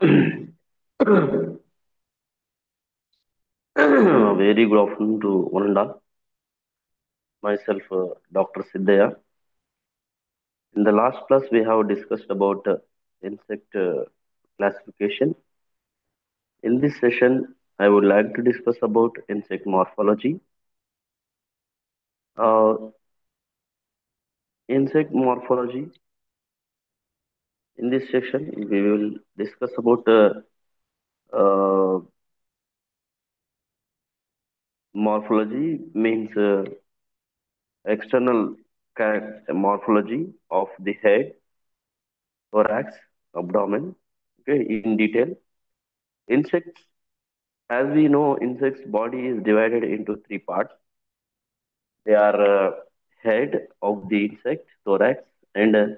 Very good afternoon to one and all. Myself, Dr. Siddhaya. In the last class, we have discussed about insect classification. In this session, I would like to discuss about insect morphology. Uh, insect morphology. In this section, we will discuss about uh, morphology means external morphology of the head, thorax, abdomen. Okay, in detail. Insects, as we know, insects' body is divided into three parts. They are head of the insect, thorax, and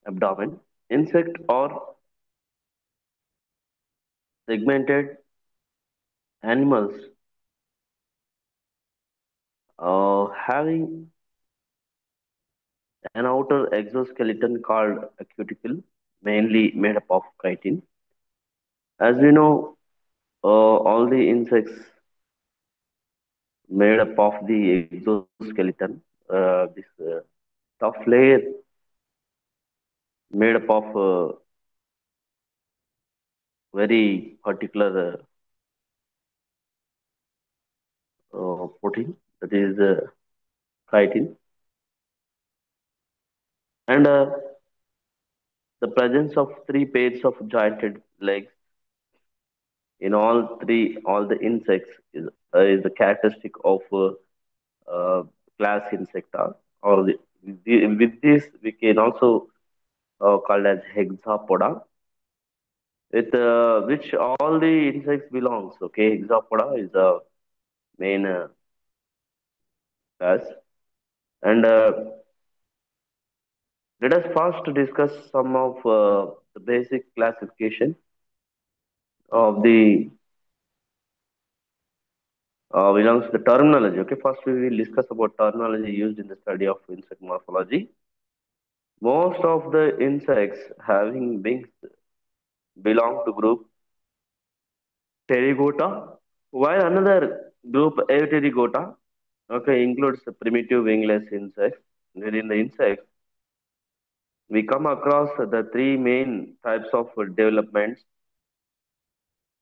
abdomen. Insect are segmented animals having an outer exoskeleton called a cuticle, mainly made up of chitin. As we know, all the insects made up of the exoskeleton, this tough layer made up of very particular protein, that is chitin, and the presence of three pairs of jointed legs in all the insects is the characteristic of uh, class insecta. Or with this, we can also called as hexapoda, with which all the insects belongs. Okay, hexapoda is the main class, and let us first discuss some of the basic classification of the belongs to the terminology. Okay, first we will discuss about terminology used in the study of insect morphology. Most of the insects having wings belong to group Pterygota, while another group Euterygota, okay, includes the primitive wingless insects. Within the insects, we come across the three main types of developments: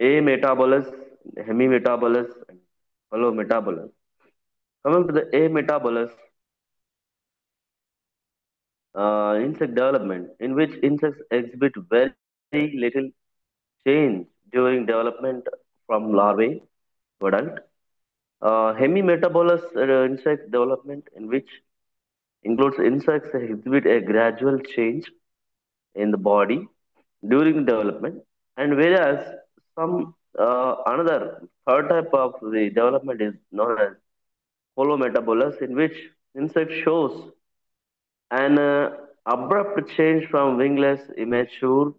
ametabolous, hemimetabolous, and holometabolous. Coming to the ametabolous insect development, in which insects exhibit very little change during development from larvae to adult. Hemimetabolous insect development, in which includes insects that exhibit a gradual change in the body during development, and whereas some another third type of the development is known as holometabolous, in which insect shows an abrupt change from wingless immature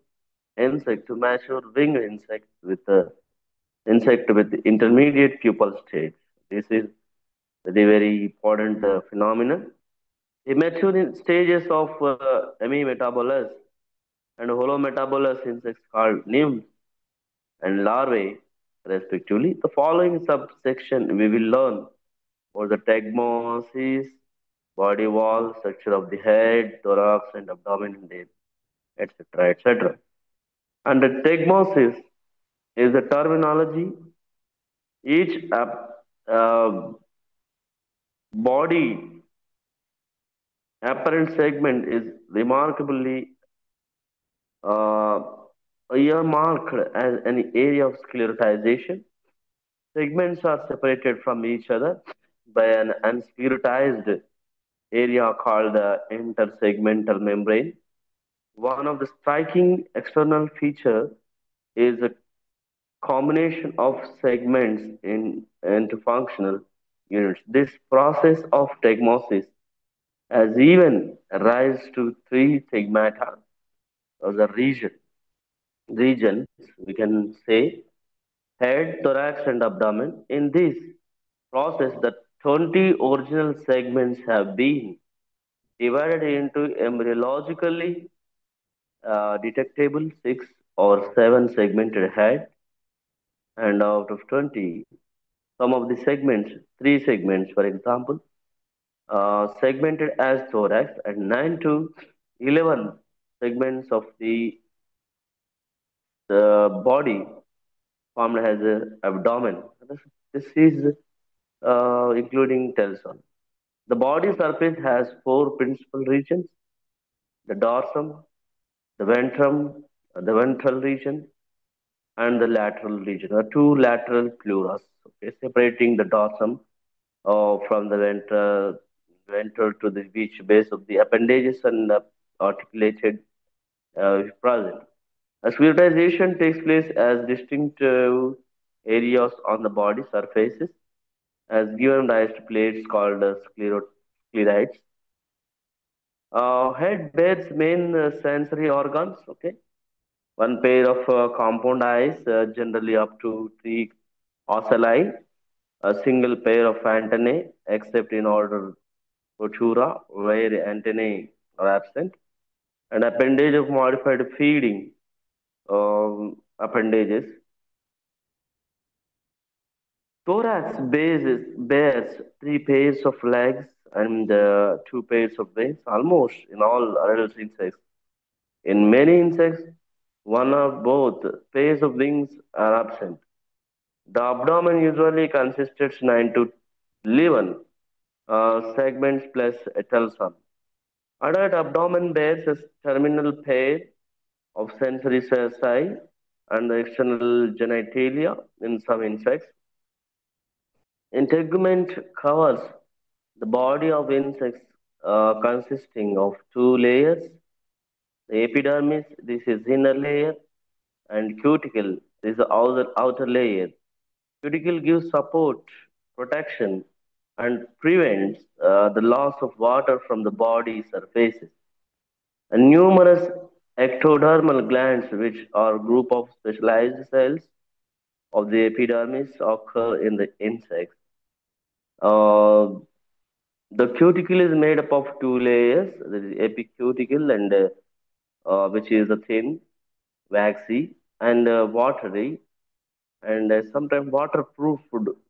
insect to mature winged insect with intermediate pupal stage. This is the very important phenomenon. Immature stages of hemimetabolous and holometabolous insects called nymphs and larvae, respectively. The following subsection we will learn for the tegmosis, body wall, structure of the head, thorax, and abdomen, and etc., etc. And the tegmosis is the terminology. Each body apparent segment is remarkably uh, earmarked as an area of sclerotization. Segments are separated from each other by an unsclerotized area called the intersegmental membrane. One of the striking external feature is a combination of segments into functional units. This process of tegmosis has even rise to three stigmata or the regions, we can say head, thorax, and abdomen. In this process, the 20 original segments have been divided into embryologically detectable six or seven segmented head, and out of 20, some of the segments, three segments, for example, segmented as thorax, and 9 to 11 segments of the body formed as a abdomen. This is including telson. The body surface has four principal regions: the dorsum, the ventrum, the ventral region, and the lateral region, or two lateral pleuras, okay, separating the dorsum from the ventral to the beach base of the appendages and articulated present. A sclerotization takes place as distinctive areas on the body surfaces, as given rise to plates called sclerites. Head bears main sensory organs. Okay, one pair of compound eyes, generally up to three ocelli, a single pair of antennae, except in order Protura, where antennae are absent, an appendage of modified feeding appendages. Bears three pairs of legs and two pairs of wings, almost in all adult insects. In many insects, one or both pairs of wings are absent. The abdomen usually consists 9 to 11 segments plus a telson. Adult abdomen bears a terminal pair of sensory cerci and the external genitalia in some insects. Integument covers the body of insects consisting of two layers. The epidermis, this is inner layer, and cuticle, this is the outer layer. Cuticle gives support, protection, and prevents the loss of water from the body surfaces. And numerous ectodermal glands, which are group of specialized cells of the epidermis, occur in the insects. Uh, the cuticle is made up of two layers, the epicuticle and which is a thin, waxy, and watery, and sometimes waterproof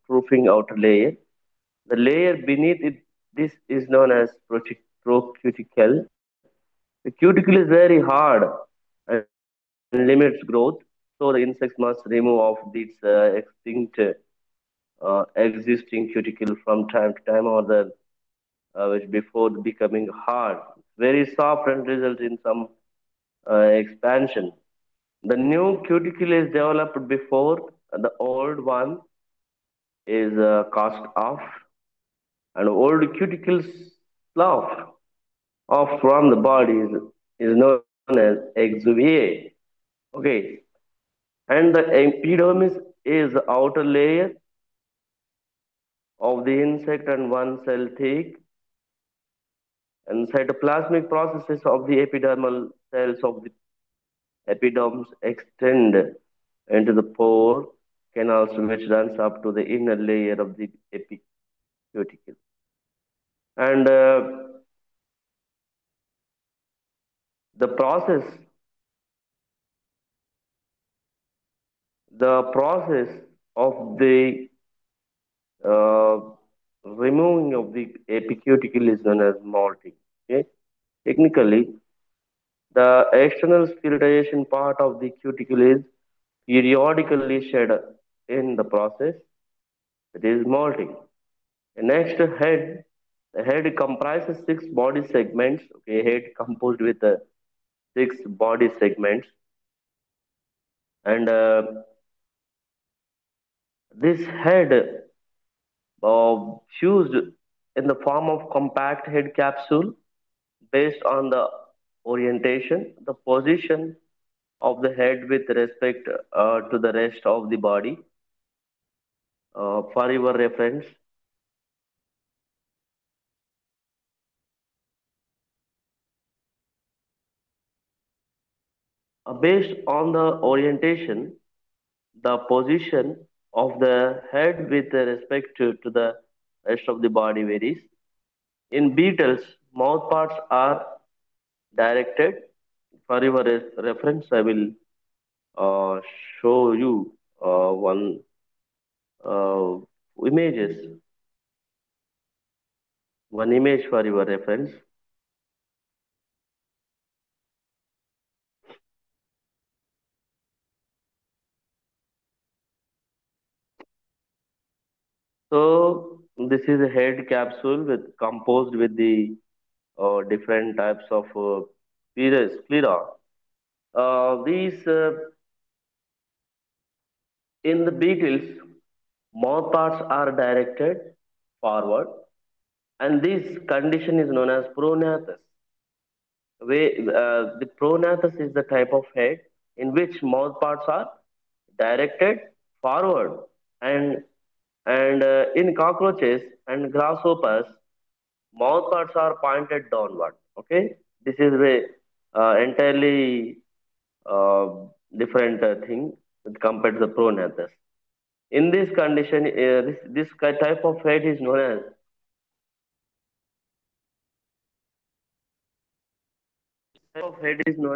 proofing outer layer. The layer beneath it, this is known as procuticle. The cuticle is very hard and limits growth, so the insects must remove off this extinct existing cuticle from time to time, or the which before becoming hard, very soft, and result in some expansion. The new cuticle is developed before the old one is cast off, and old cuticles slough off from the body is known as exuvia. Okay, and the epidermis is the outer layer of the insect and one cell thick, and cytoplasmic processes of the epidermal cells of the epidermis extend into the pore canals which runs up to the inner layer of the epicuticle. And the process of the uh, removing of the epicuticle is known as molting. Okay? Technically, the external sterilization part of the cuticle is periodically shed in the process. It is molting. The next head, the head comprises six body segments. Okay, head composed with six body segments, and this head fused in the form of compact head capsule based on the orientation, the position of the head with respect to the rest of the body. For your reference, based on the orientation, the position of the head with respect to the rest of the body varies. In beetles, mouth parts are directed. For your reference, I will uh, show you one uh, images, one image for your reference. So this is a head capsule with composed with the different types of sclera. These in the beetles, mouth parts are directed forward, and this condition is known as pronatus. The pronatus is the type of head in which mouth parts are directed forward, and in cockroaches and grasshoppers, mouth parts are pointed downward. Okay, this is a entirely uh, different thing compared to the pronatus. In this condition, this type of head is known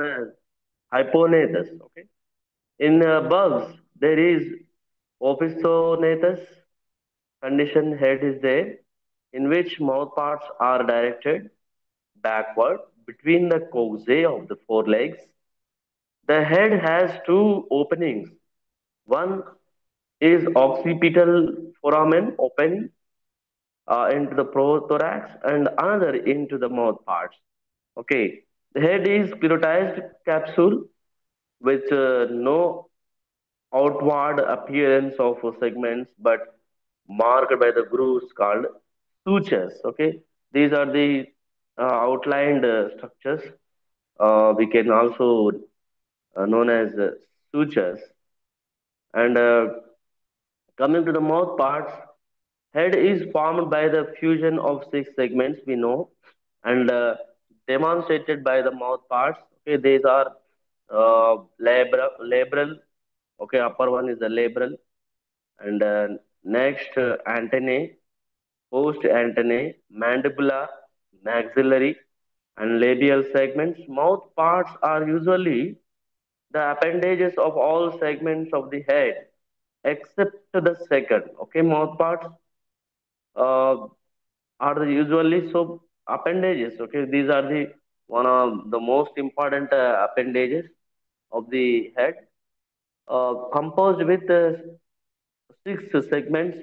as hyponatus. Okay, in bugs there is opisthonatus condition head is there, in which mouth parts are directed backward between the coxae of the forelegs. The head has two openings. One is occipital foramen open into the prothorax, and another into the mouth parts. Okay, the head is sclerotized capsule with no outward appearance of segments, but marked by the grooves called sutures. Okay, these are the outlined structures. We can also known as sutures. And coming to the mouth parts, head is formed by the fusion of six segments we know, and demonstrated by the mouth parts. Okay, these are labral. Okay, upper one is the labral, and next antennae, post antennae, mandibular, maxillary, and labial segments. Mouth parts are usually the appendages of all segments of the head except the second. Okay, mouth parts uh, are the usually so appendages. Okay, these are the one of the most important appendages of the head, composed with six segments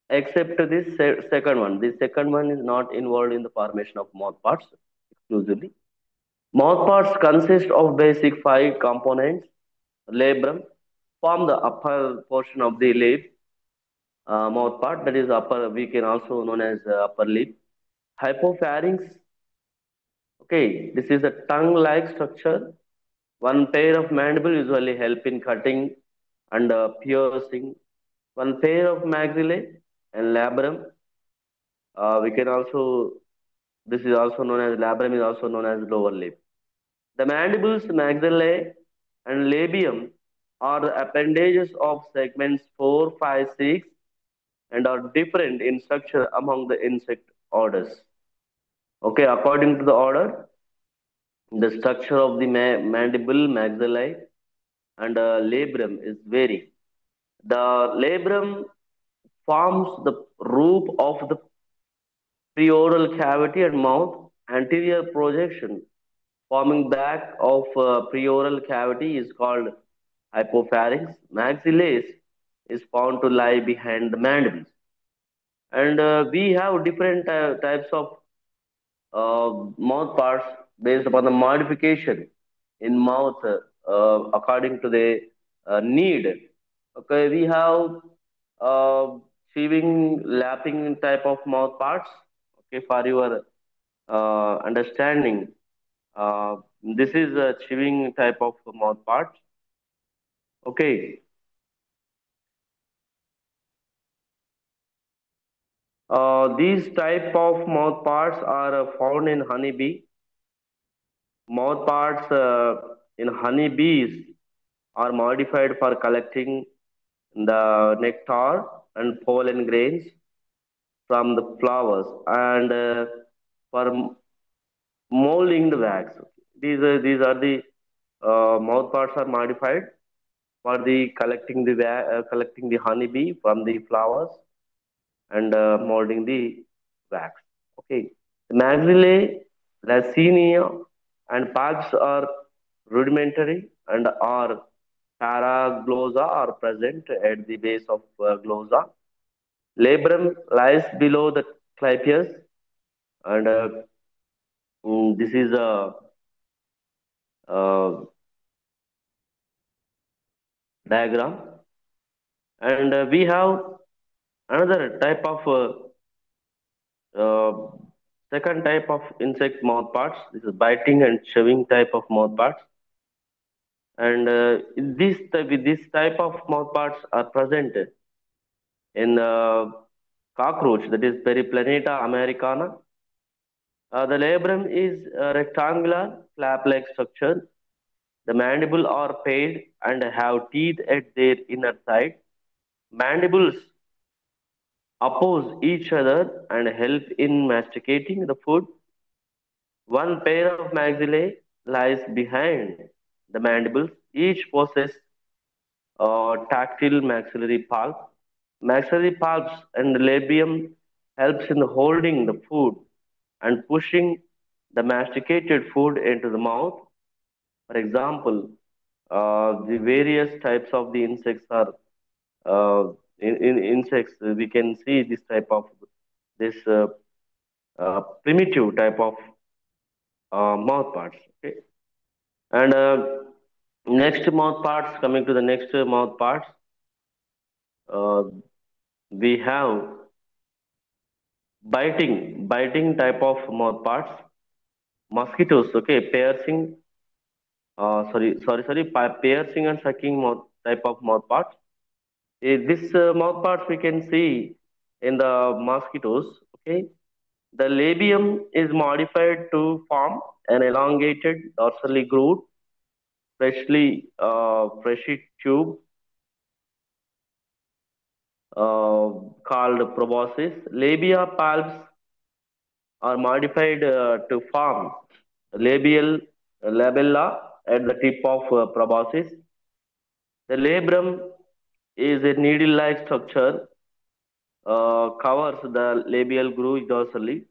except this second one. The second one is not involved in the formation of mouth parts exclusively. Mouth parts consist of basic five components. Labrum form the upper portion of the lip, mouth part, that is upper, we can also known as upper lip. Hypopharynx, okay, this is a tongue-like structure. One pair of mandible usually help in cutting and piercing. One pair of maxillae and labrum. We can also, this is also known as labrum is also known as lower lip. The mandibles, maxillae, and labium are the appendages of segments 4, 5, 6, and are different in structure among the insect orders. Okay, according to the order, the structure of the mandible, maxillae, and labrum is vary. The labrum forms the roof of the preoral cavity and mouth. Anterior projection forming back of preoral cavity is called hypopharynx. Maxillae is found to lie behind the mandibles. And we have different types of mouth parts based upon the modification in mouth according to the need. Okay, we have uh, chewing, lapping type of mouth parts. Okay, for your understanding, uh, this is a chewing type of mouth part. Okay, these type of mouth parts are found in honeybee. Mouth parts in honeybees are modified for collecting the nectar and pollen grains from the flowers, and for molding the wax. These are the mouth parts are modified. for the collecting the honeybee from the flowers and molding the wax. Okay, the maxillae, lacinia, and palps are rudimentary and are paraglossa are present at the base of glossa. Labrum lies below the clypeus, and this is a diagram. And we have another type of uh, second type of insect mouth parts. This is biting and chewing type of mouth parts. And this type of mouth parts are present in cockroach, that is Periplaneta americana. The labrum is a rectangular flap-like structure. The mandible are paired and have teeth at their inner side. Mandibles oppose each other and help in masticating the food. One pair of maxillae lies behind the mandibles. Each possesses tactile maxillary pulp. Maxillary pulps and labium helps in holding the food and pushing the masticated food into the mouth. For example, the various types of the insects are in insects. We can see this type of this primitive type of mouth parts. Okay, and next mouth parts. Coming to the next mouth parts, uh, we have biting type of mouth parts. Mosquitoes. Okay, piercing and sucking mouth type of mouth parts. This mouth parts we can see in the mosquitoes. Okay, the labium is modified to form an elongated dorsally grooved, fleshy tube called proboscis. Labia palps are modified to form labial labella at the tip of proboscis. The labrum is a needle-like structure, covers the labial groove dorsally.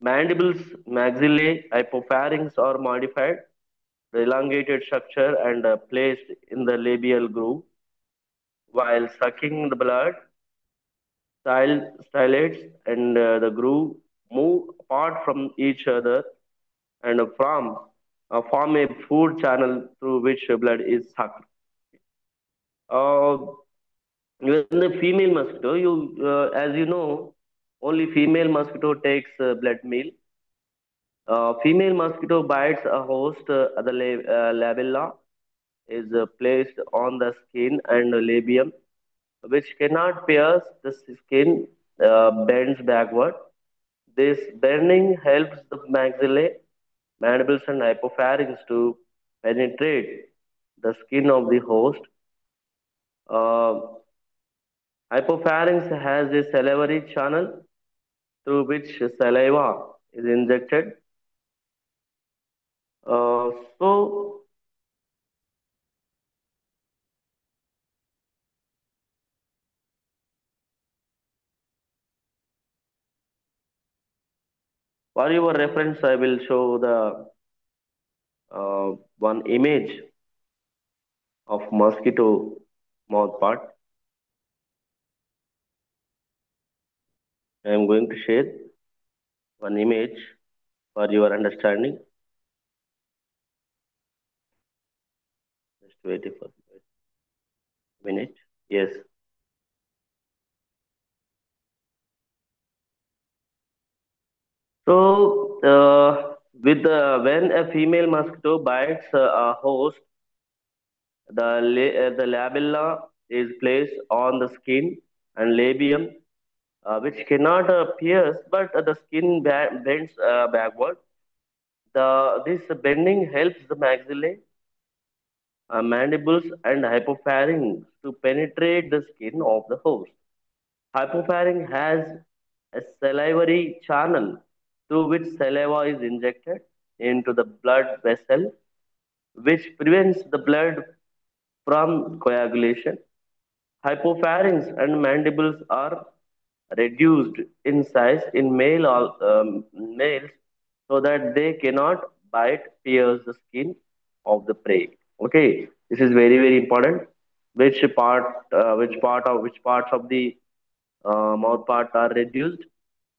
Mandibles, maxillae, hypopharynx are modified, the elongated structure and placed in the labial groove. While sucking the blood, stylates and the groove move apart from each other and form a food channel through which blood is sucked. Uh, Even the female mosquito, as you know, only female mosquito takes blood meal. Female mosquito bites a host. The labella is placed on the skin and labium, which cannot pierce the skin, bends backward. This bending helps the maxillae, mandibles, and hypopharynx to penetrate the skin of the host. Uh, Hypopharynx has a salivary channel through which saliva is injected. So, for your reference, I will show the one image of mosquito mouth part. I am going to share one image for your understanding. Just wait for a minute. Yes. So, when a female mosquito bites a host, the labella is placed on the skin and labium, which cannot pierce, but the skin bends backward. This bending helps the maxillae, mandibles, and hypopharynx to penetrate the skin of the host. Hypopharynx has a salivary channel through which saliva is injected into the blood vessel, which prevents the blood from coagulation. Hypopharynx and mandibles are reduced in size in males so that they cannot bite, pierce the skin of the prey. Okay, this is very very important. Which parts of the mouth part are reduced?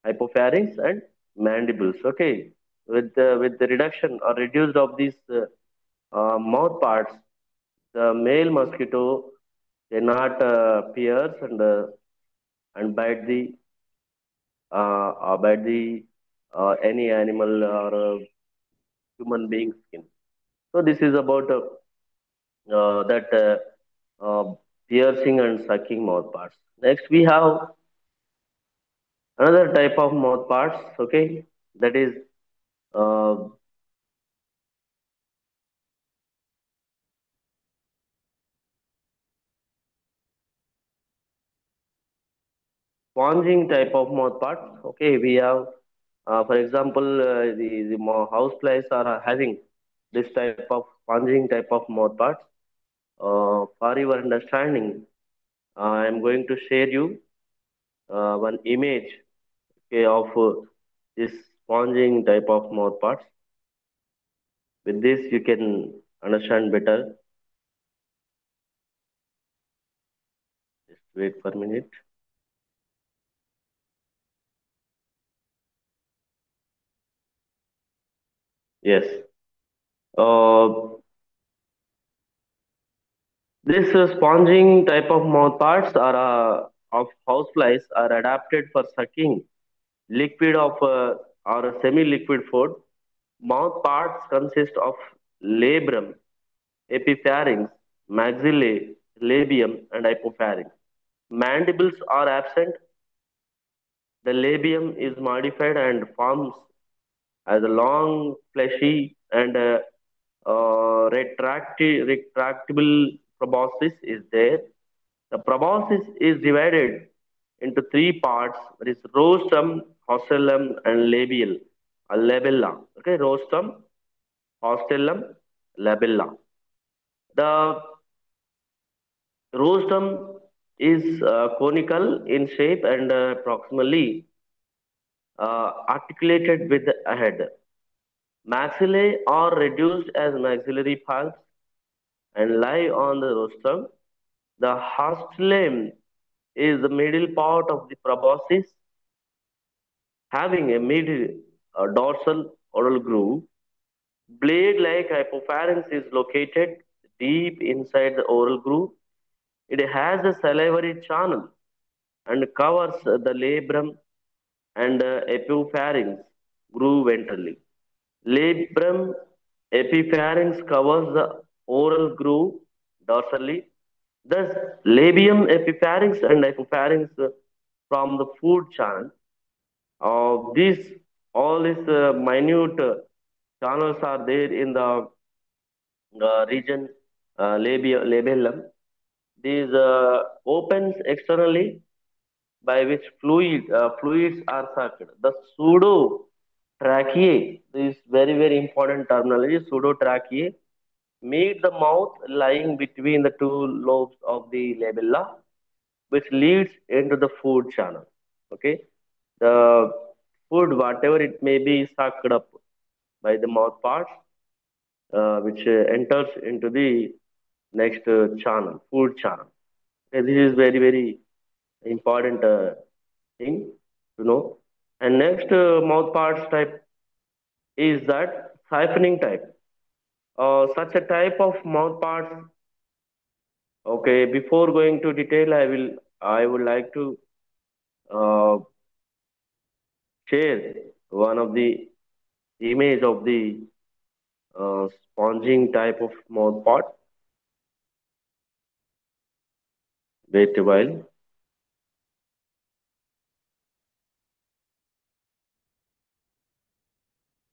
Hypopharynx and mandibles. Okay, with the reduction or reduced of these mouth parts, the male mosquito cannot pierce and bite the any animal or human being skin. So this is about that piercing and sucking mouth parts. Next, we have another type of mouth parts. Okay, that is uh, sponging type of mouth parts. Okay, we have, for example, the house flies are having this type of sponging type of mouth parts. For your understanding, I am going to share you one image, okay, of this sponging type of mouth parts. With this, you can understand better. Just wait for a minute. Yes. Uh, this sponging type of mouth parts are of houseflies are adapted for sucking liquid of or a semi-liquid food. Mouth parts consist of labrum, epipharynx, maxillae, labium, and hypopharynx. Mandibles are absent. The labium is modified and forms as a long, fleshy, and retractable proboscis is there. The proboscis is divided into three parts, that is rostrum, haustellum, and labella. Okay, rostrum, haustellum, labella. The rostrum is conical in shape and proximally articulated with the head. Maxillae are reduced as maxillary pulps and lie on the rostrum. The hastellum is the middle part of the proboscis, having a mid dorsal oral groove. Blade-like hypopharynx is located deep inside the oral groove. It has a salivary channel and covers the labrum and epipharynx groove ventrally. Labrum epipharynx covers the oral groove dorsally. Thus, labium epipharynx and hypopharynx from the food channel. These all these minute channels are there in the region labellum. These opens externally by which fluids are sucked. The pseudo tracheae is very very important terminology. Pseudo tracheae meet the mouth lying between the two lobes of the labella, which leads into the food channel. Okay, the food, whatever it may be, sucked up by the mouth parts, which enters into the next channel, food channel. Okay, this is very very important thing to know. And next mouth parts type is that siphoning type. Such a type of mouth parts. Okay, before going to detail, I would like to uh, share one of the image of the sponging type of mouth part. Wait a while.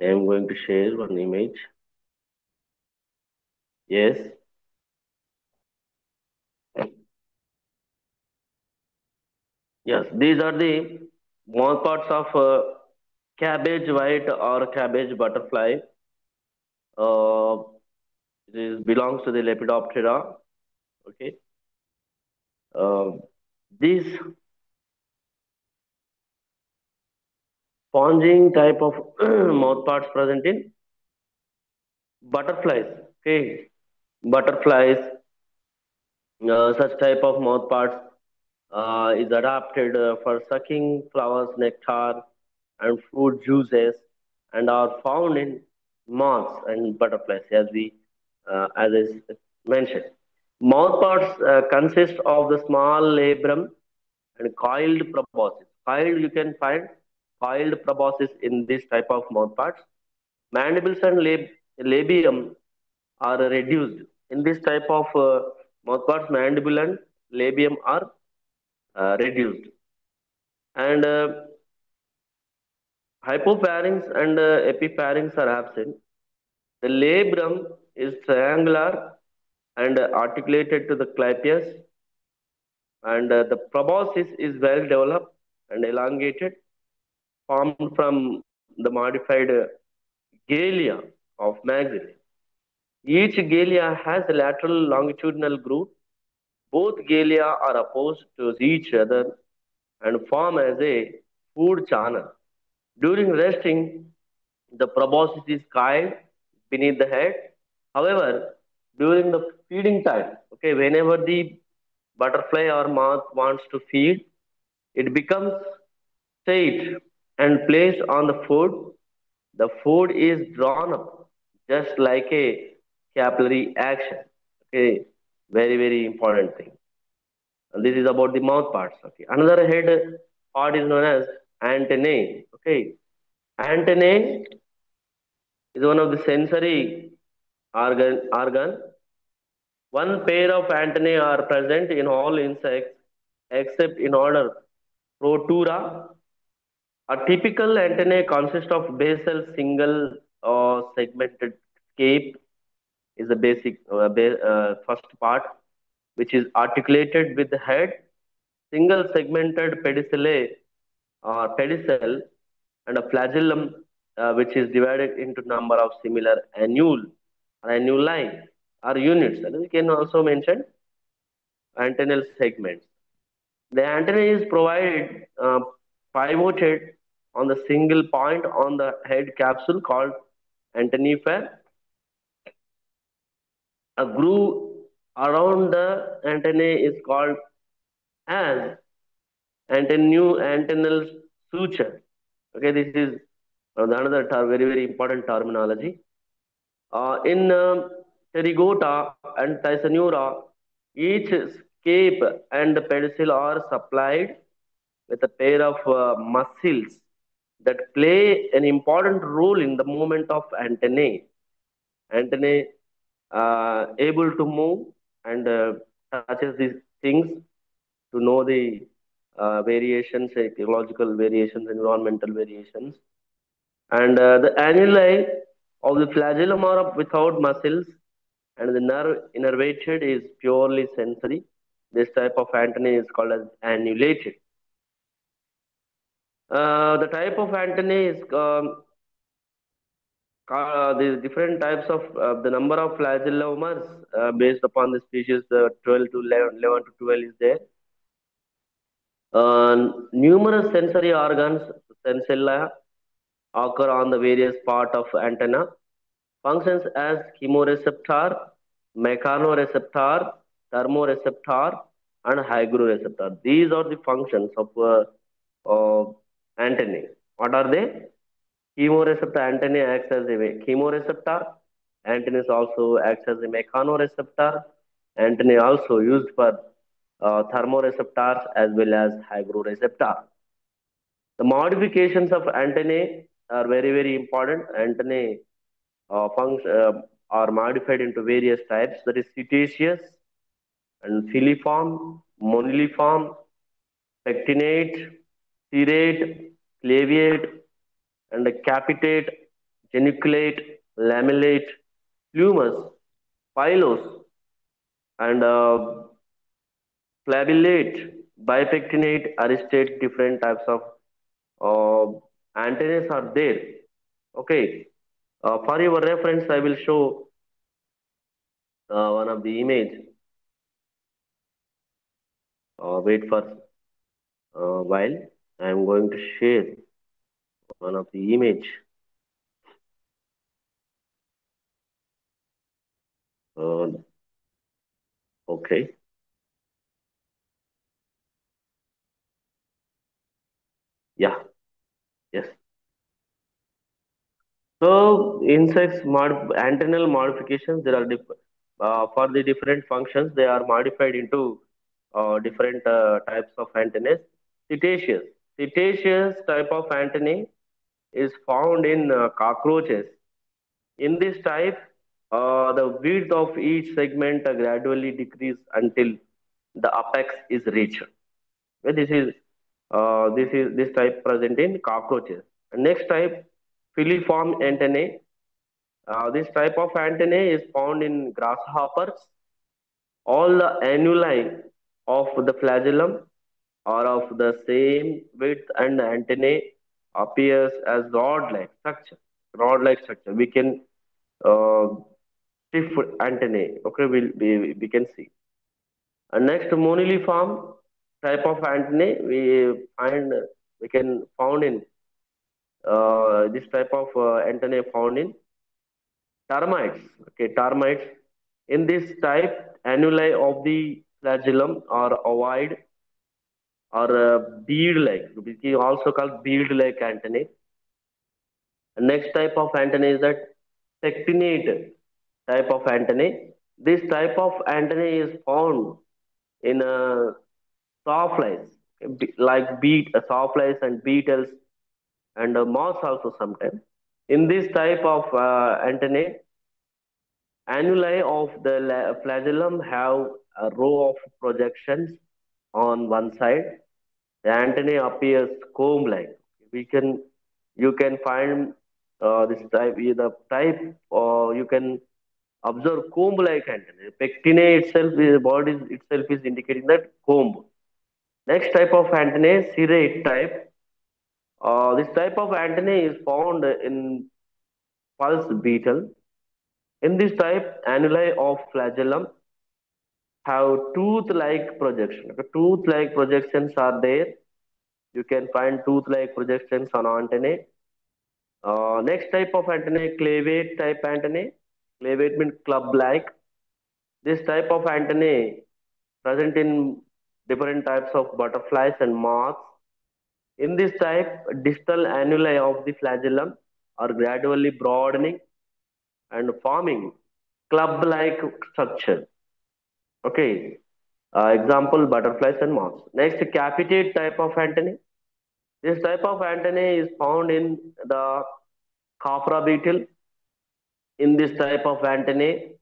I am going to share one image. Yes, yes. These are the mouth parts of cabbage white or cabbage butterfly. Uh, this belongs to the Lepidoptera. Okay, uh, these sponging type of mouth parts present in butterflies. Okay, butterflies, such type of mouth parts is adapted for sucking flowers nectar and fruit juices and are found in moths and butterflies as is mentioned. Mouthparts consist of the small labrum and coiled proboscis. Coiled, you can find coiled proboscis in this type of mouthparts. Mandibles and labium are reduced. In this type of mouthparts, mandible and labium are reduced. And hypopharynx and epipharynx are absent. The labrum is triangular and articulated to the clypeus, and the proboscis is well developed and elongated, formed from the modified galea of maxilla. Each galea has a lateral longitudinal groove. Both galea are opposed to each other and form as a food channel. During resting, the proboscis is coiled beneath the head. However, during the feeding time, okay, whenever the butterfly or moth wants to feed, it becomes straight and placed on the food. The food is drawn up just like a capillary action. Okay, very important thing. And this is about the mouth parts. Okay, another head part is known as antennae. Okay, antennae is one of the sensory organ. One pair of antennae are present in all insects except in order Protura. A typical antennae consists of basal single or segmented scape is the basic first part, which is articulated with the head, single segmented pedicel, and a flagellum, which is divided into number of similar annuli or units. And we can also mention antennal segments. The antenna is provided pivoted on the single point on the head capsule called antennifer. A groove around the antennae is called as antennal suture. Okay, this is another very important terminology. In Pterygota and Thysanura, each scape and pedicel are supplied with a pair of muscles that play an important role in the movement of antennae. Antennae able to move and touches these things to know the variations, ecological variations, environmental variations. And the annuli of the flagellum are without muscles, and the nerve innervated is purely sensory. This type of antennae is called as annulated. The type of antennae is the different types of the number of flagellomers based upon the species 12 to 11 to 12 is there. Numerous sensory organs, sensilla, occur on the various part of antenna, functions as chemoreceptor, mechanoreceptor, thermoreceptor, and hygroreceptor. These are the functions of antennae. What are they? Chemoreceptor antennae acts as a chemoreceptor. Antennae also acts as a mechanoreceptor. Antennae also used for thermoreceptors as well as hygroreceptor. The modifications of antennae are very important. Antennae are modified into various types, that is cetaceous and filiform, moniliform, pectinate, serrate, claviate, and capitate, geniculate, lamellate, plumous, pilose, and flabellate, bipectinate, aristate, different types of antennae are there. Okay. For your reference, I will show one of the image. Wait for a while. I am going to share one of the image. Uh, okay. Yeah. Yes. So insects antennal modifications. There are for the different functions. They are modified into different types of antennae. Cetaceous. Cetaceous type of antennae is found in cockroaches. In this type, the width of each segment gradually decrease until the apex is reached. Well, this type present in cockroaches. Next type, filiform antennae. This type of antennae is found in grasshoppers. All the annuli of the flagellum are of the same width and antennae appears as rod-like structure. Rod-like structure. We can uh, stiff antennae. Okay, we can see. And next, moniliform type of antennae we can found in this type of antennae found in termites. Okay, termites. In this type, annuli of the flagellum are ovoid or bead-like. We can also called bead-like antennae. Next type of antennae is that tectinate type of antennae. This type of antennae is found in sawflies, like sawflies and beetles and moths also sometimes. In this type of antennae, annuli of the flagellum have a row of projections on one side. The antennae appears comb-like. We can, you can find this type, the type, or you can observe comb-like antennae. Pectine itself, the body itself is indicating that comb. Next type of antennae, serrate type. This type of antennae is found in pulse beetle. In this type, annuli of flagellum have tooth-like projection. Okay, tooth-like projections are there. You can find tooth-like projections on antennae. Next type of antennae, clavate type antennae. Clavate means club-like. This type of antennae present in different types of butterflies and moths. In this type, distal annuli of the flagellum are gradually broadening and forming club-like structure. Okay. Example, butterflies and moths. Next, capitate type of antennae. This type of antennae is found in the copra beetle. In this type of antennae,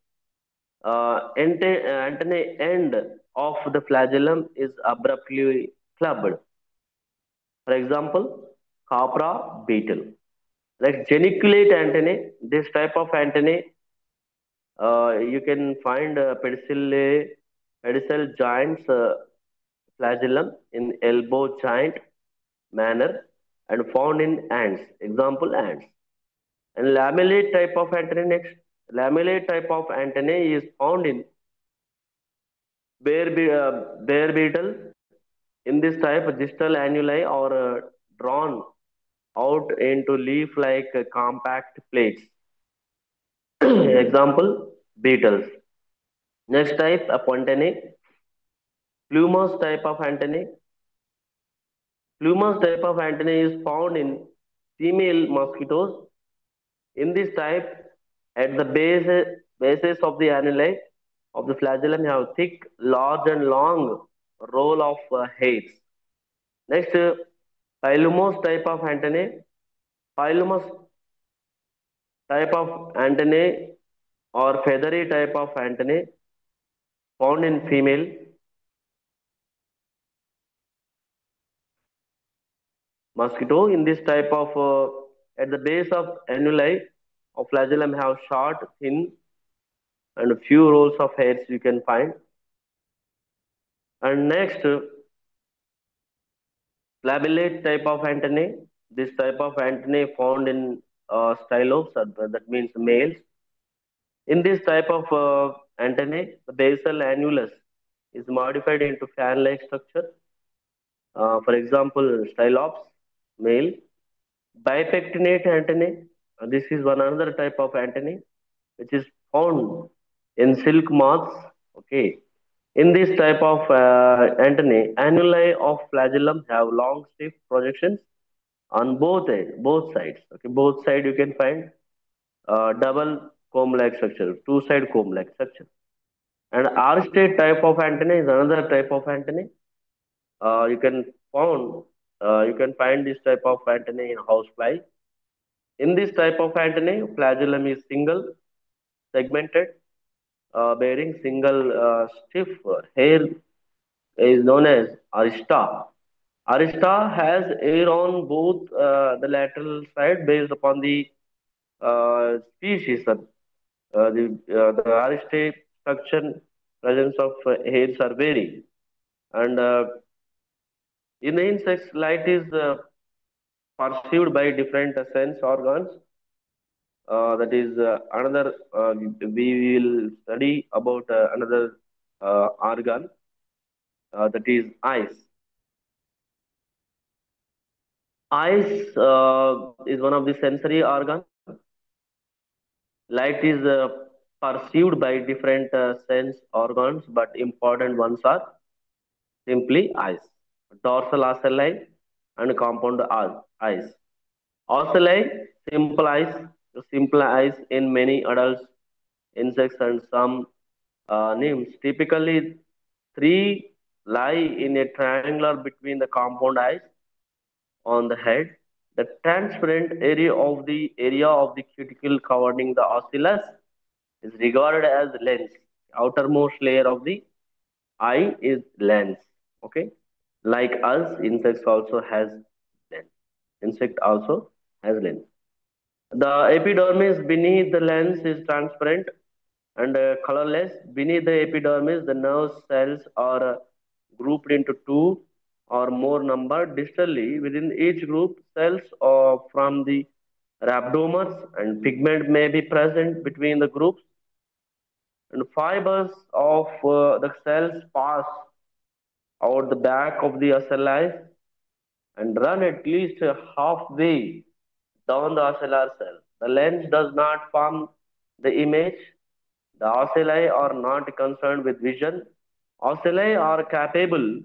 antennae end of the flagellum is abruptly clubbed. For example, copra beetle. Like geniculate antennae, this type of antennae, you can find pedicel joints flagellum in elbow joint manner and found in ants. Example, ants. And lamellate type of antennae next. Lamellate type of antennae is found in bear beetle. In this type, distal annuli are drawn out into leaf-like compact plates. Example, beetles. Next type, Apontinae. Plumose type of antennae. Plumose type of antennae is found in female mosquitoes. In this type, at the bases of the annuli of the flagellum have thick, large and long roll of hairs. Next, Pilumose type of antennae. Pilumose type of antennae or feathery type of antennae found in female. Mosquito in this type of at the base of annuli of flagellum have short, thin, and few rolls of hairs you can find. And next, flabellate type of antennae. This type of antennae found in stylopes, that means males. In this type of antennae, the basal annulus is modified into fan-like structure. For example, stylops, male. Bipectinate antennae. This is one another type of antennae which is found in silk moths. Okay. In this type of antennae, annuli of flagellum have long stiff projections on both sides. Okay, both side you can find double comb-like structure, two-side comb-like structure. And R-state type of antenna is another type of antenna. You can found you can find this type of antenna in housefly. In this type of antenna, flagellum is single segmented, bearing single stiff hair is known as arista. Arista has hair on both the lateral side based upon the species. The arista structure presence of hairs are varying. And in the insects, light is perceived by different sense organs. That is another. We will study about another organ that is eyes. Eyes is one of the sensory organ. Light is perceived by different sense organs, but important ones are simply eyes. Dorsal ocelli and compound eyes. Ocelli, simple eyes, simple eyes in many adults, insects, and some nymphs. Typically, three lie in a triangular between the compound eyes on the head. The transparent area of the cuticle covering the ocellus is regarded as lens. Outermost layer of the eye is lens. Okay, like us, insects also has lens. Insect also has lens. The epidermis beneath the lens is transparent and colorless. Beneath the epidermis, the nerve cells are grouped into two or more number distally. Within each group, cells from the rhabdomers and pigment may be present between the groups, and fibers of the cells pass out the back of the ocelli and run at least halfway down the ocellular cell. The lens does not form the image. The ocelli are not concerned with vision. Ocelli are capable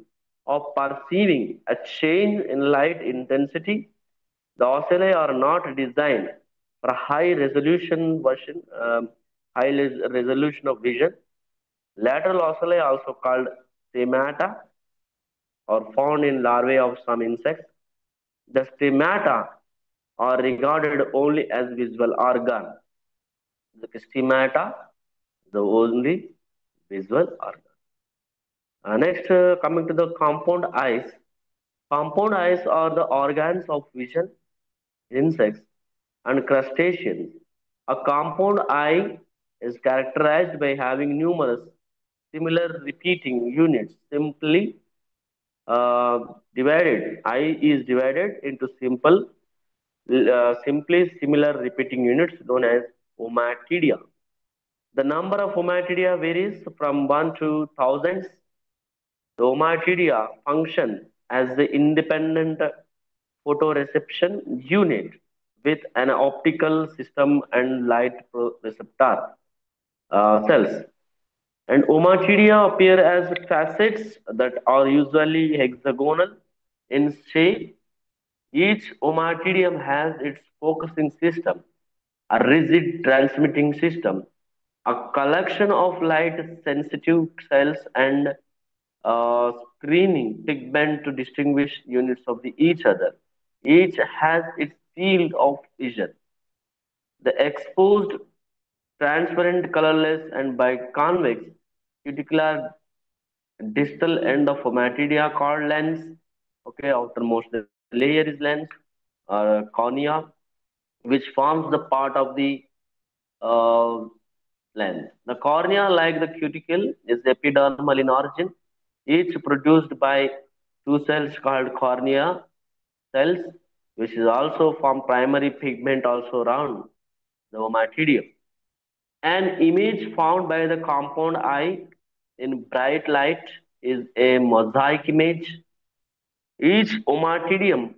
of perceiving a change in light intensity. The ocelli are not designed for high resolution of vision. Lateral ocelli, also called stemata, are found in larvae of some insects. The stemata are regarded only as visual organ. The stemata, the only visual organ. Next, coming to the compound eyes. Compound eyes are the organs of vision, insects, and crustaceans. A compound eye is characterized by having numerous similar repeating units. Uh, Eye is divided into simply similar repeating units known as omatidia. The number of omatidia varies from 1 to thousands. The omatidia function as the independent photoreception unit with an optical system and light receptor cells. And omatidia appear as facets that are usually hexagonal in shape. Each omatidium has its focusing system, a rigid transmitting system, a collection of light sensitive cells, and screening pigment to distinguish units of each other. Each has its field of vision. The exposed, transparent, colorless, and biconvex cuticular distal end of omatidia called lens. Okay, outermost layer is lens cornea, which forms the part of the uh, lens. The cornea, like the cuticle, is epidermal in origin, each produced by two cells called cornea cells, which is also form primary pigment also around the omatidium. An image found by the compound eye in bright light is a mosaic image. Each ommatidium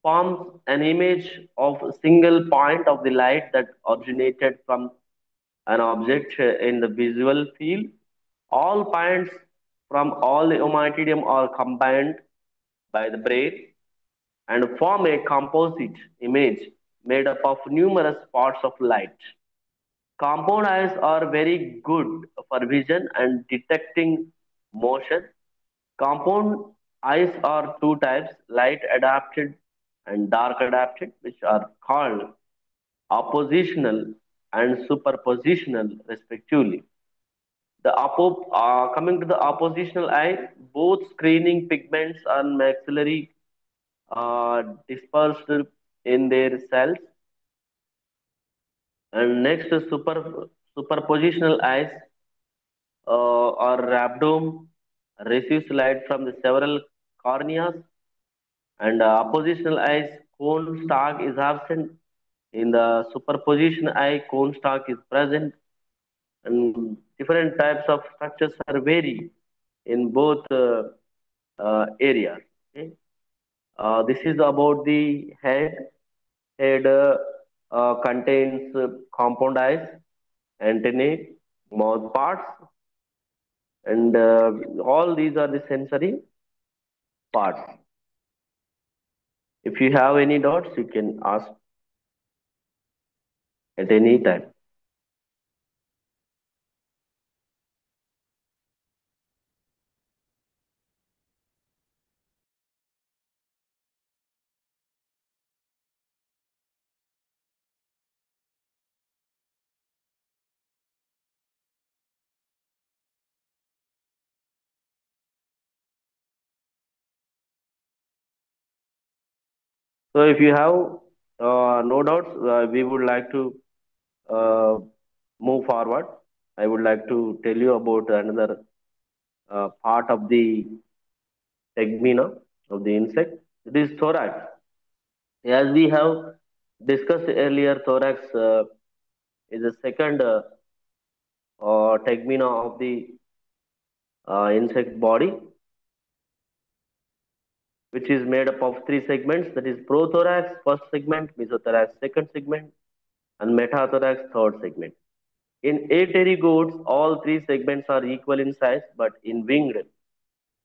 forms an image of a single point of the light that originated from an object in the visual field. All points from all the ommatidium are combined by the brain and form a composite image made up of numerous spots of light. Compound eyes are very good for vision and detecting motion. Compound eyes are two types, light adapted and dark adapted, which are called oppositional and superpositional respectively. Coming to the oppositional eye, both screening pigments are maxillary dispersed in their cells. And next, superpositional eyes or rhabdome receives light from the several corneas, and oppositional eyes cone stalk is absent. In the superposition eye, cone stalk is present, and different types of structures are vary in both areas. Okay? This is about the head. Head contains compound eyes, antennae, mouth parts, and all these are the sensory parts. If you have any doubts, you can ask at any time. So if you have no doubts, we would like to uh, move forward. I would like to tell you about another part of the tegmina of the insect. It is thorax. As we have discussed earlier, thorax is the second tegmina of the insect body, which is made up of three segments, that is prothorax, first segment, mesothorax, second segment, and metathorax, third segment. In apterygotes, all three segments are equal in size, but in winged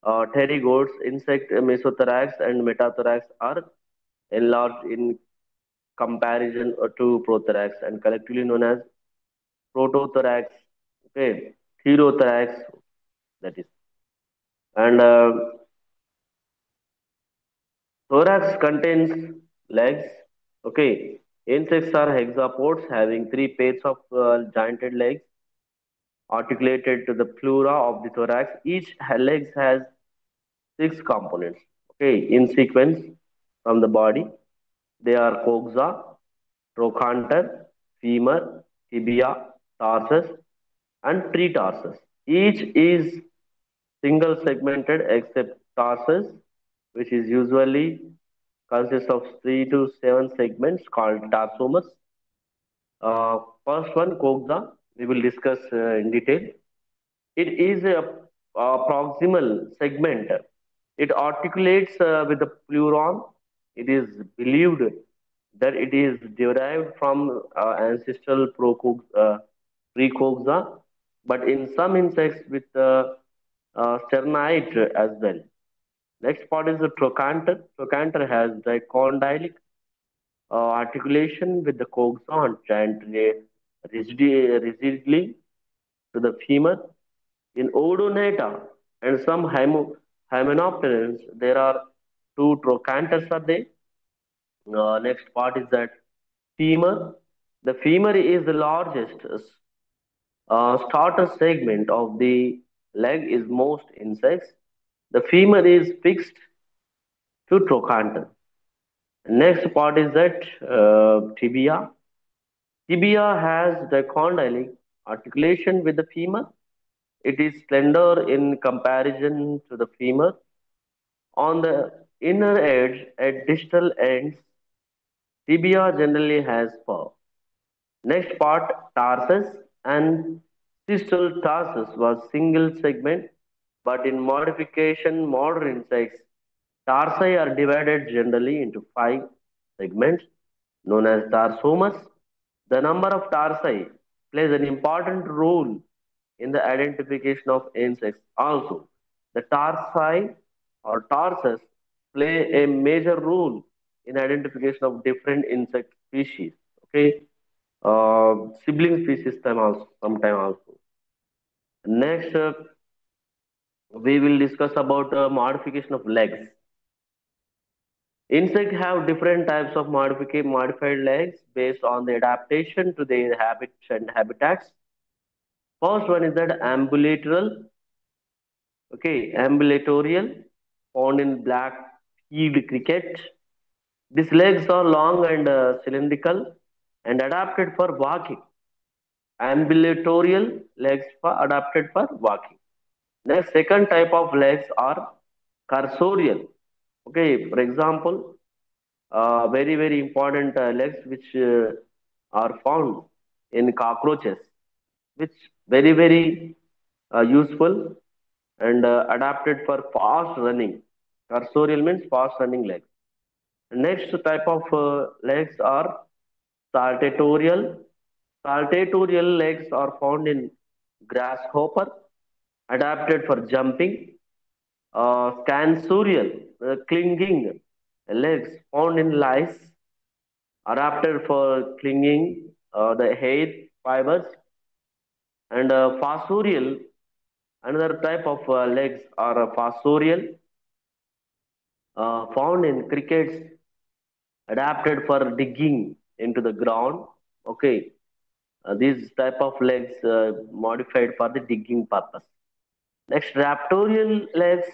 pterygotes, insect mesothorax and metathorax are enlarged in comparison to prothorax and collectively known as protothorax, okay, thyrothorax, that is. And thorax contains legs. Okay, insects are hexapods having three pairs of jointed legs articulated to the pleura of the thorax. Each legs has six components. Okay, in sequence from the body, they are coxa, trochanter, femur, tibia, tarsus, and pretarsus. Each is single segmented except tarsus, which is usually consists of 3 to 7 segments called tarsomus. First one, coxa, we will discuss in detail. It is a proximal segment. It articulates with the pleuron. It is believed that it is derived from ancestral precoxa, but in some insects with sternite as well. Next part is the trochanter. Trochanter has dicondylic articulation with the coxa and joint rigidly to the femur. In Odonata and some hymenopterans, there are two trochanters are there. Next part is that femur. The femur is the largest starter segment of the leg is most insects. The femur is fixed to trochanter. Next part is that tibia. Tibia has the condylic articulation with the femur. It is slender in comparison to the femur. On the inner edge, at distal ends, tibia generally has fur. Next part, tarsus and Ancestral tarsus was single segment, but in modification, modern insects, tarsi are divided generally into five segments known as tarsomas. The number of tarsi plays an important role in the identification of insects. Also, the tarsi or tarsus play a major role in identification of different insect species. Okay, sibling species time also sometime also. Next, we will discuss about modification of legs. Insects have different types of modified legs based on the adaptation to their habits and habitats. First one is that ambulatorial. Okay, ambulatorial, found in black-heeled cricket. These legs are long and cylindrical and adapted for walking. Ambulatorial legs for adapted for walking. Next, second type of legs are cursorial. Okay, for example, very important legs which are found in cockroaches, which very useful and adapted for fast running. Cursorial means fast running legs. Next type of legs are saltatorial. Saltatorial legs are found in grasshopper, adapted for jumping. Scansorial, clinging legs found in lice, adapted for clinging the hair fibers. And fossorial, another type of legs are fossorial, found in crickets, adapted for digging into the ground. Okay, these type of legs modified for the digging purpose. Next, raptorial legs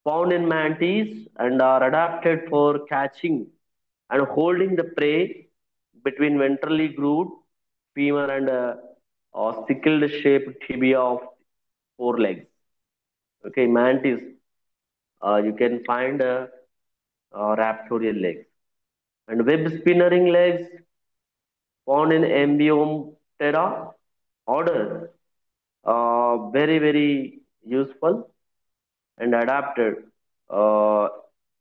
found in mantis and are adapted for catching and holding the prey between ventrally grooved femur and sickle shaped tibia of forelegs. Okay, mantis, you can find raptorial legs. And web spinnering legs found in Embryoptera order, very useful and adapted uh,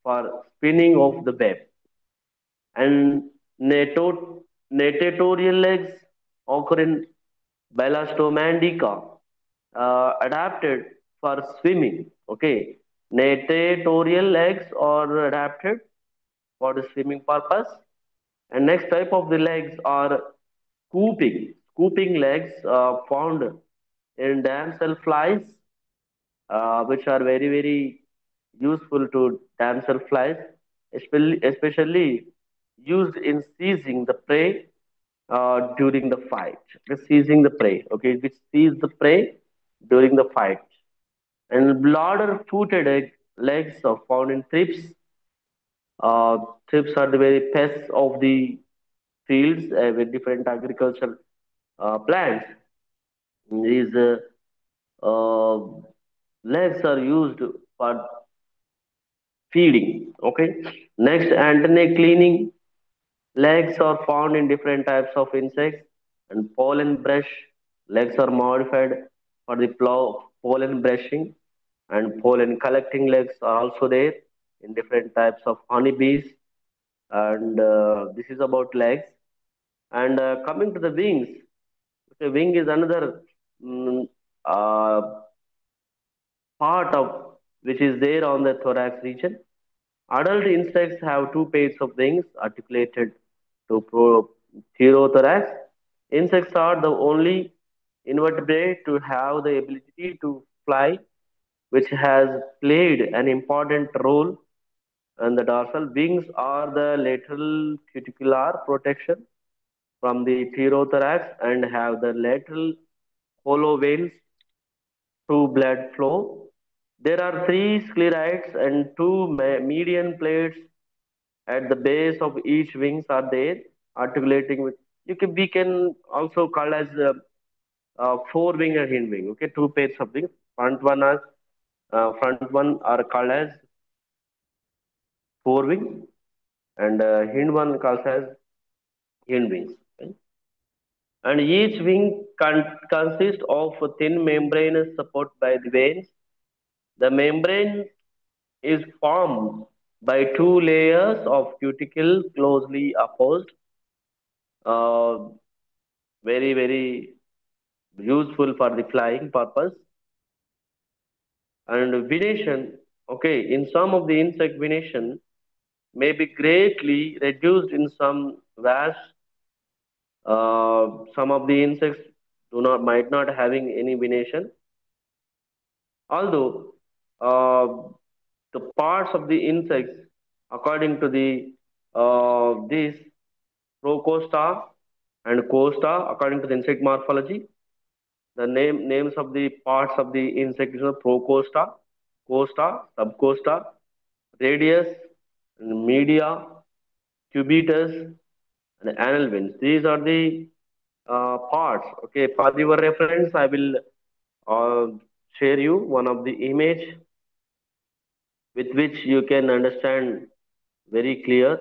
for spinning of the web. And natatorial legs occur in Belastomandica, adapted for swimming. Okay, natatorial legs are adapted for the swimming purpose. And next type of the legs are scooping legs found in damsel flies, which are very useful to damsel flies, especially used in seizing the prey during the fight. Seizing the prey, okay, which seize the prey during the fight. And broader-footed legs are found in thrips. Thrips are the very pests of the fields with different agricultural plants. These uh, legs are used for feeding. Okay. Next, antennae cleaning. Legs are found in different types of insects, and pollen brush. Legs are modified for the pollen brushing, and pollen collecting legs are also there in different types of honeybees. And this is about legs. And coming to the wings, okay, wing is another mm, uh, part of which is there on the thorax region. Adult insects have two pairs of wings articulated to pterothorax. Insects are the only invertebrate to have the ability to fly, which has played an important role. And the dorsal wings are the lateral cuticular protection from the pterothorax and have the lateral hollow veins to blood flow. There are three sclerites and two median plates at the base of each wings are there, articulating with. We can also call as four wing and hind wing. Okay, two pairs of wings. Front one are called as four wing, and hind one calls as hind wings. Okay? And each wing consists of a thin membrane supported by the veins. The membrane is formed by two layers of cuticle closely opposed. Uh, very, very useful for the flying purpose. And venation, okay, in some of the insect venation may be greatly reduced in some vast. Some of the insects do not might not having any venation, although the parts of the insects, according to the this Procosta and Costa, according to the insect morphology, the names of the parts of the insect is Procosta, Costa, Subcosta, Radius, Media, Cubitus, and anal veins. These are the parts. Okay, for your reference, I will uh, share you one of the image with which you can understand very clear.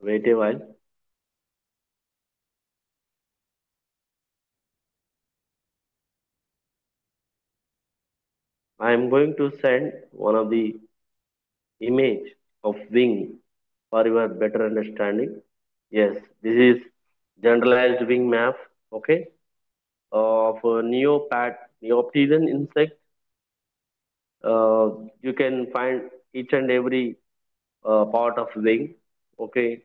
Wait a while. I am going to send one of the image of wing for your better understanding. Yes, this is generalized wing map. Okay, of a neopteran insect. You can find each and every part of wing. Okay,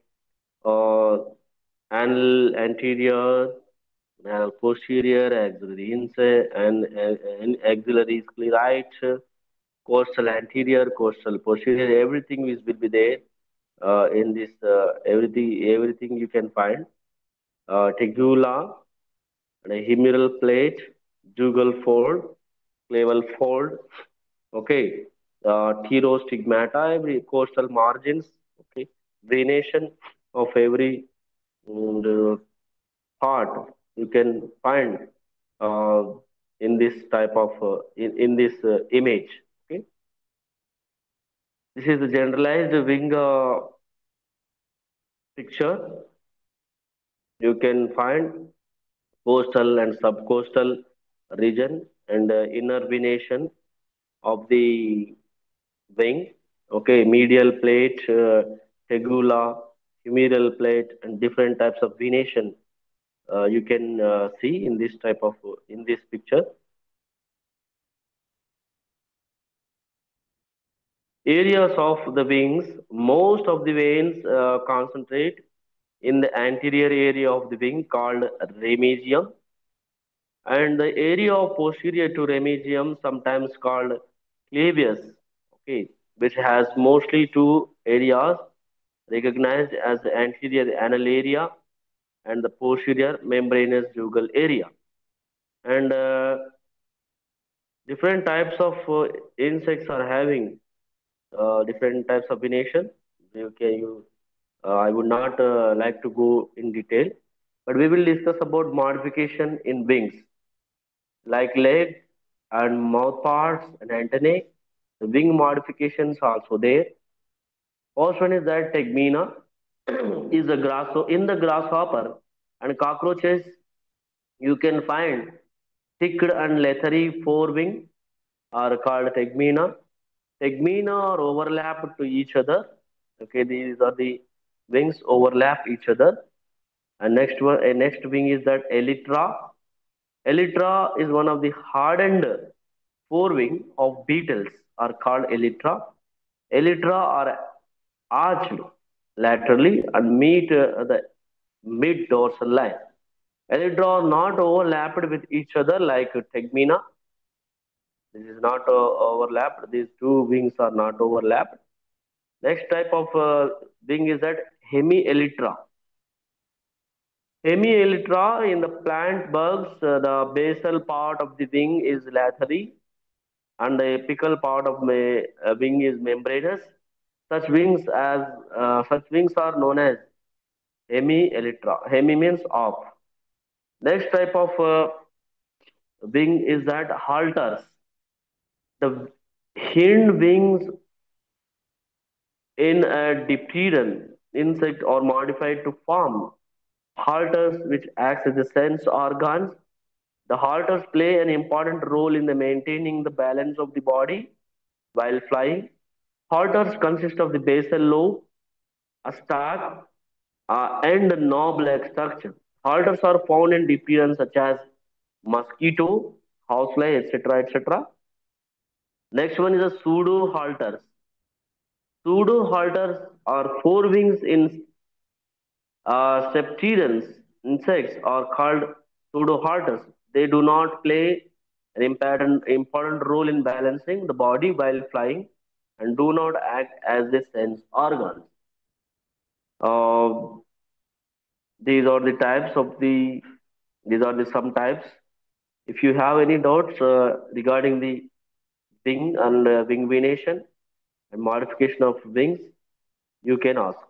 uh, anal anterior, anal posterior, axillary insect, and axillary sclerites, coastal anterior, coastal posterior. Everything will be there in this. Everything you can find. Tegula, and a humeral plate, jugal fold, claval fold. Okay, pterostigmata, every coastal margins. Okay, venation of every mm, part you can find uh, in this type of in this image. Okay, this is the generalized wing picture. You can find coastal and subcoastal region and inner venation of the wing. Okay, medial plate, tegula, humeral plate, and different types of venation you can see in this type of in this picture. Areas of the wings, most of the veins concentrate in the anterior area of the wing called remigium, and the area of posterior to remigium, sometimes called clavius, okay, which has mostly two areas recognized as the anterior anal area and the posterior membranous jugal area. And different types of insects are having different types of venation. I would not like to go in detail, but we will discuss about modification in wings, like leg and mouth parts and antennae. The wing modifications are also there. First one is that tegmina is a grass in the grasshopper and cockroaches. You can find thick and leathery forewing are called tegmina. Tegmina are overlapped to each other. Okay, these are the wings overlap each other. And next wing is that elytra. Elytra is one of the hardened forewing of beetles are called elytra. Elytra are arched laterally and meet the mid dorsal line. Elytra are not overlapped with each other like tegmina. This is not overlapped. These two wings are not overlapped. Next type of wing is that hemielytra. Hemielytra in the plant bugs, the basal part of the wing is laterally and the apical part of wing is membranous. Such wings are known as hemielytra. Hemi means off. Next type of wing is that halters. The hind wings in a dipteran insect are modified to form halters, which acts as the sense organs. The halters play an important role in the maintaining the balance of the body while flying. Halters consist of the basal lobe, a stack, and a knob-like structure. Halters are found in dipterans such as mosquito, housefly, etc., etc. Next one is a pseudo halters. Pseudo halters are forewings in septarians. Insects are called pseudo halters. They do not play an important role in balancing the body while flying and do not act as the sense organs. Uh, these are the types of the these are the some types. If you have any doubts regarding the wing and wing venation and modification of wings, you can ask.